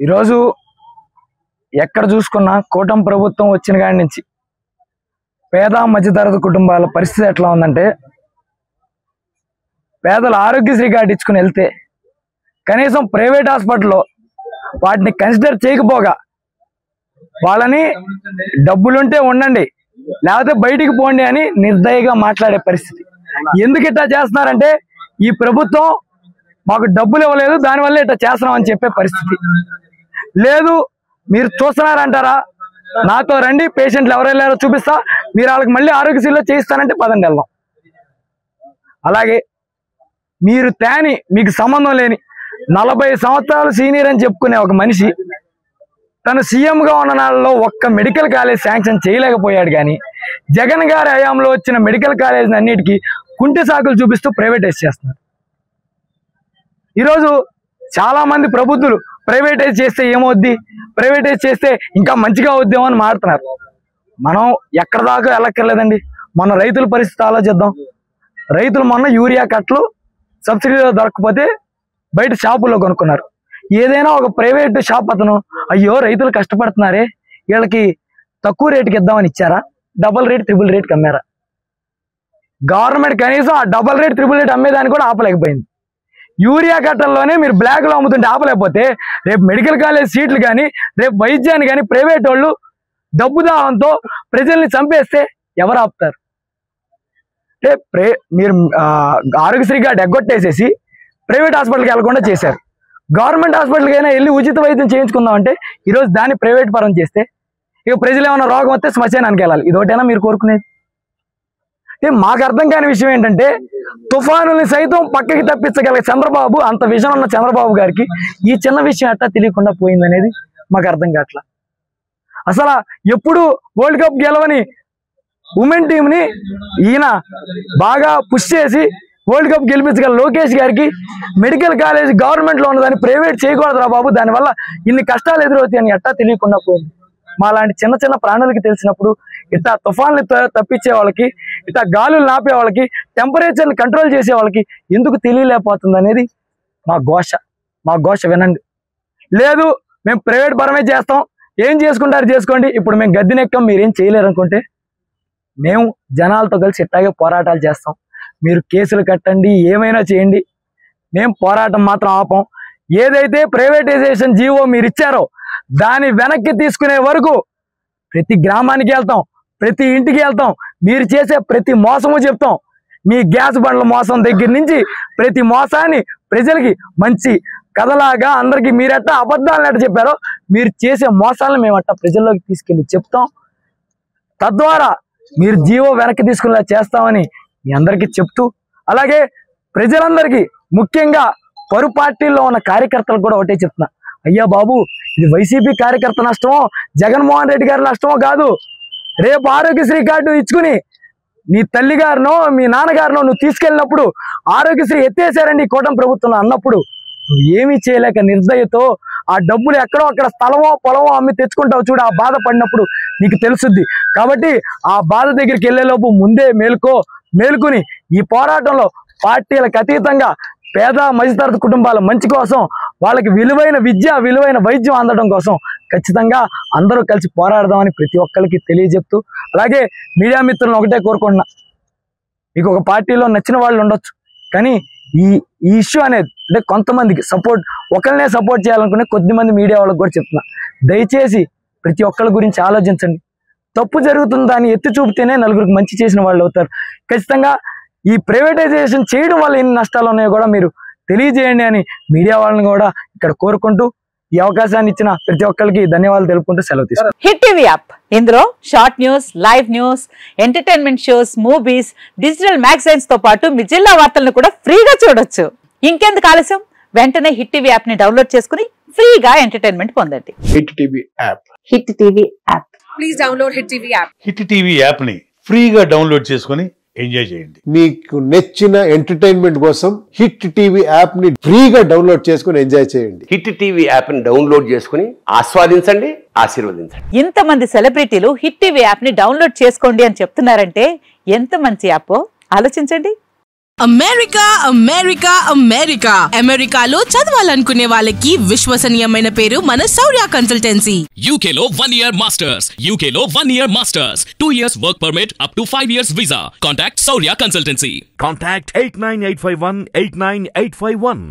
ఈరోజు ఎక్కడ చూసుకున్నా కూటమి ప్రభుత్వం వచ్చిన కాడి నుంచి పేద మధ్యతరగతి కుటుంబాల పరిస్థితి ఎట్లా ఉందంటే, పేదలు ఆరోగ్యశ్రీ కార్డు ఇచ్చుకుని వెళ్తే కనీసం ప్రైవేట్ హాస్పిటల్లో వాటిని కన్సిడర్ చేయకపోగా వాళ్ళని డబ్బులుంటే ఉండండి లేకపోతే బయటికి పోండి అని నిర్దయగా మాట్లాడే పరిస్థితి. ఎందుకు ఇట్లా చేస్తున్నారంటే, ఈ ప్రభుత్వం మాకు డబ్బులు ఇవ్వలేదు దానివల్ల ఇట్లా చేస్తున్నాం అని చెప్పే పరిస్థితి. లేదు మీరు చూస్తున్నారంటారా, నాతో రండి, పేషెంట్లు ఎవరు వెళ్ళారో చూపిస్తా, మీరు వాళ్ళకి మళ్ళీ ఆరోగ్యశ్రీలో చేయిస్తానంటే పదండి వెళ్దాం. అలాగే మీరు మీకు సంబంధం లేని 40 సంవత్సరాలు సీనియర్ అని చెప్పుకునే ఒక మనిషి తను సీఎంగా ఉన్న నాళ్ళలో ఒక్క మెడికల్ కాలేజ్ శాంక్షన్ చేయలేకపోయాడు. కానీ జగన్ గారి హయాంలో వచ్చిన మెడికల్ కాలేజ్ అన్నిటికీ కుంటి సాకులు చూపిస్తూ ప్రైవేటైజ్ చేస్తున్నారు. ఈరోజు చాలా మంది ప్రబుద్ధులు ప్రైవేటైజ్ చేస్తే ఏమవుద్ది, ప్రైవేటైజ్ చేస్తే ఇంకా మంచిగా అవుద్దేమో అని మాడుతున్నారు. మనం ఎక్కడ దాకా వెళ్ళక్కర్లేదండి. మన రైతుల పరిస్థితి ఆలోచిద్దాం. రైతులు మొన్న యూరియా కట్టలు సబ్సిడీలో దొరకకపోతే బయట షాపుల్లో కొనుక్కున్నారు. ఏదైనా ఒక ప్రైవేట్ షాప్ అతను అయ్యో రైతులు కష్టపడుతున్నారే వీళ్ళకి తక్కువ రేటుకి ఇద్దామని ఇచ్చారా? డబల్ రేట్ ట్రిపుల్ రేట్కి అమ్మారా? గవర్నమెంట్ కనీసం ఆ డబల్ రేట్ ట్రిపుల్ రేట్ అమ్మేదాన్ని కూడా ఆపలేకపోయింది. యూరియా కట్టల్లోనే మీరు బ్లాక్లో అమ్ముతుంటే ఆపలేకపోతే రేపు మెడికల్ కాలేజ్ సీట్లు కానీ రేపు వైద్యాన్ని కానీ ప్రైవేట్ వాళ్ళు డబ్బు దాహంతో ప్రజల్ని చంపేస్తే ఎవరు ఆపుతారు? అంటే మీరు ఆరోగ్యశ్రీ కార్డు ఎగ్గొట్టేసేసి ప్రైవేట్ హాస్పిటల్కి వెళ్ళకుండా చేశారు. గవర్నమెంట్ హాస్పిటల్కి అయినా వెళ్ళి ఉచిత వైద్యం చేయించుకుందాం అంటే ఈరోజు దాన్ని ప్రైవేట్ పరం చేస్తే ఇక ప్రజలు ఏమైనా రోగం వస్తే శ్మశానానికి వెళ్ళాలి. ఇదొకటైనా మీరు కోరుకునేది? మాకు అర్థం కాని విషయం ఏంటంటే, తుఫానుల్ని సైతం పక్కకి తప్పించగల చంద్రబాబు, అంత విజన్ ఉన్న చంద్రబాబు గారికి ఈ చిన్న విషయం ఎట్లా తెలియకుండా పోయిందనేది మాకు అర్థం కావట్లా. అసలు ఎప్పుడు వరల్డ్ కప్ గెలవని ఉమెన్ టీంని ఈయన బాగా పుష్ చేసి వరల్డ్ కప్ గెలిపించగల లోకేష్ గారికి మెడికల్ కాలేజ్ గవర్నమెంట్లో ఉన్నదాన్ని ప్రైవేట్ చేయకూడదురా బాబు, దానివల్ల ఇన్ని కష్టాలు ఎదురవుతాయని ఎట్టా తెలియకుండా పోయింది. మా లాంటి చిన్న చిన్న ప్రాణులకి తెలిసినప్పుడు ఇట్లా తుఫాన్లు తప్పించే వాళ్ళకి, ఇట్లా గాలులు నాపే వాళ్ళకి, టెంపరేచర్ని కంట్రోల్ చేసే వాళ్ళకి ఎందుకు తెలియలేకపోతుంది అనేది మా ఘోష వినండి. లేదు మేము ప్రైవేట్ పరమే చేస్తాం, ఏం చేసుకుంటారు చేసుకోండి, ఇప్పుడు మేము గద్దెనెక్కాం మీరేం చేయలేరు అనుకుంటే మేము జనాలతో కలిసి ఇట్టాగే పోరాటాలు చేస్తాం. మీరు కేసులు కట్టండి, ఏమైనా చేయండి, మేము పోరాటం మాత్రం ఆపం. ఏదైతే ప్రైవేటైజేషన్ జీవో మీరు ఇచ్చారో దాన్ని వెనక్కి తీసుకునే వరకు ప్రతి గ్రామానికి వెళ్తాం, ప్రతి ఇంటికి వెళ్తాం, మీరు చేసే ప్రతి మోసము చెప్తాం. మీ గ్యాస్ బండ్ల మోసం దగ్గర నుంచి ప్రతి మోసాన్ని ప్రజలకి మంచి కథలాగా అందరికీ మీరెట్టా అబద్ధాలను ఎట్ట చెప్పారో మీరు చేసే మోసాలను మేము అట్టా ప్రజల్లోకి తీసుకెళ్ళి చెప్తాం. తద్వారా మీరు జీవో వెనక్కి తీసుకునేలా చేస్తామని మీ అందరికీ చెప్తూ, అలాగే ప్రజలందరికీ ముఖ్యంగా పరు పార్టీల్లో ఉన్న కార్యకర్తలకు కూడా ఒకటే చెప్తున్నా, అయ్యా బాబు ఇది వైసీపీ కార్యకర్త నష్టమో జగన్మోహన్ రెడ్డి గారి నష్టమో కాదు. రేపు ఆరోగ్యశ్రీ కార్డు ఇచ్చుకుని నీ తల్లిగారినో మీ నాన్నగారినో నువ్వు తీసుకెళ్ళినప్పుడు ఆరోగ్యశ్రీ ఎత్తేసారండి కూటమి ప్రభుత్వంలో అన్నప్పుడు నువ్వు ఏమీ చేయలేక నిర్దయతో ఆ డబ్బులు ఎక్కడో అక్కడ స్థలమో పొలమో అమ్మి తెచ్చుకుంటావు చూడు, ఆ బాధ పడినప్పుడు నీకు తెలుసుద్ది. కాబట్టి ఆ బాధ దగ్గరికి వెళ్ళేలోపు ముందే మేలుకుని ఈ పోరాటంలో పార్టీలకు అతీతంగా పేద మధ్యతరగతి కుటుంబాల మంచి కోసం, వాళ్ళకి విలువైన విద్య, విలువైన వైద్యం అందడం కోసం ఖచ్చితంగా అందరూ కలిసి పోరాడదామని ప్రతి ఒక్కరికి తెలియజెప్తూ, అలాగే మీడియా మిత్రులను ఒకటే కోరుకుంటున్నా, మీకు ఒక పార్టీలో నచ్చిన వాళ్ళు ఉండొచ్చు, కానీ ఈ ఇష్యూ అనేది అంటే కొంతమందికి ఒకరినే సపోర్ట్ చేయాలనుకునే కొద్దిమంది మీడియా వాళ్ళకి కూడా చెప్తున్నా, దయచేసి ప్రతి ఒక్కరి గురించి ఆలోచించండి. తప్పు జరుగుతుంది దాన్ని ఎత్తి చూపితేనే నలుగురికి మంచి చేసిన వాళ్ళు అవుతారు. ఖచ్చితంగా ఈ ప్రైవేటైజేషన్ చేయడం వల్ల ఎన్ని నష్టాలు ఉన్నాయో కూడా మీరు తెలియజేయండి అని మీడియా వాళ్ళని కూడా ఇక్కడ కోరుకుంటూ, ఈ అవకాశాన్ని ఇచ్చిన ప్రతి ఒక్కరికి ధన్యవాదాలు తెలుపుకుంటూ సెలవు తీసుకుంటాం. హిట్ టీవీ యాప్, ఇందులో short news, live news, entertainment shows, movies, digital magazines తో పాటు మీ జిల్లా వార్తలను కూడా ఫ్రీగా చూడొచ్చు. ఇంకెందుకు ఆలస్యం, వెంటనే హిట్ టీవీ యాప్ ని డౌన్లోడ్ చేసుకుని ఫ్రీగా ఎంటర్టైన్మెంట్ పొందండి. Hit TV app. Hit TV app. Please download hit TV app. Hit TV app ని ఫ్రీగా డౌన్లోడ్ చేసుకుని ఎంజాయ్ చేయండి. మీకు నచ్చిన ఎంటర్టైన్మెంట్ కోసం హిట్ టీవీ యాప్ ని ఫ్రీగా డౌన్లోడ్ చేసుకుని ఎంజాయ్ చేయండి. హిట్ టీవీ యాప్ ని డౌన్లోడ్ చేసుకుని ఆస్వాదించండి, ఆశీర్వదించండి. ఇంతమంది సెలబ్రిటీలు హిట్ టీవీ యాప్ ని డౌన్లోడ్ చేసుకోండి అని చెప్తున్నారంటే ఎంత మంచి యాప్ ఆలోచించండి. అమెరికా అమెరికా అమెరికా అమెరికాలో చదవాలనుకునే వాళ్ళకి విశ్వసనీయమైన పేరు మన శౌర్య కన్సల్టెన్సీ. UK లో 1 year masters, UK లో 1 year masters, 2 years work permit up to 5 years visa. Contact Saurya Consultancy. Contact 89851 89851.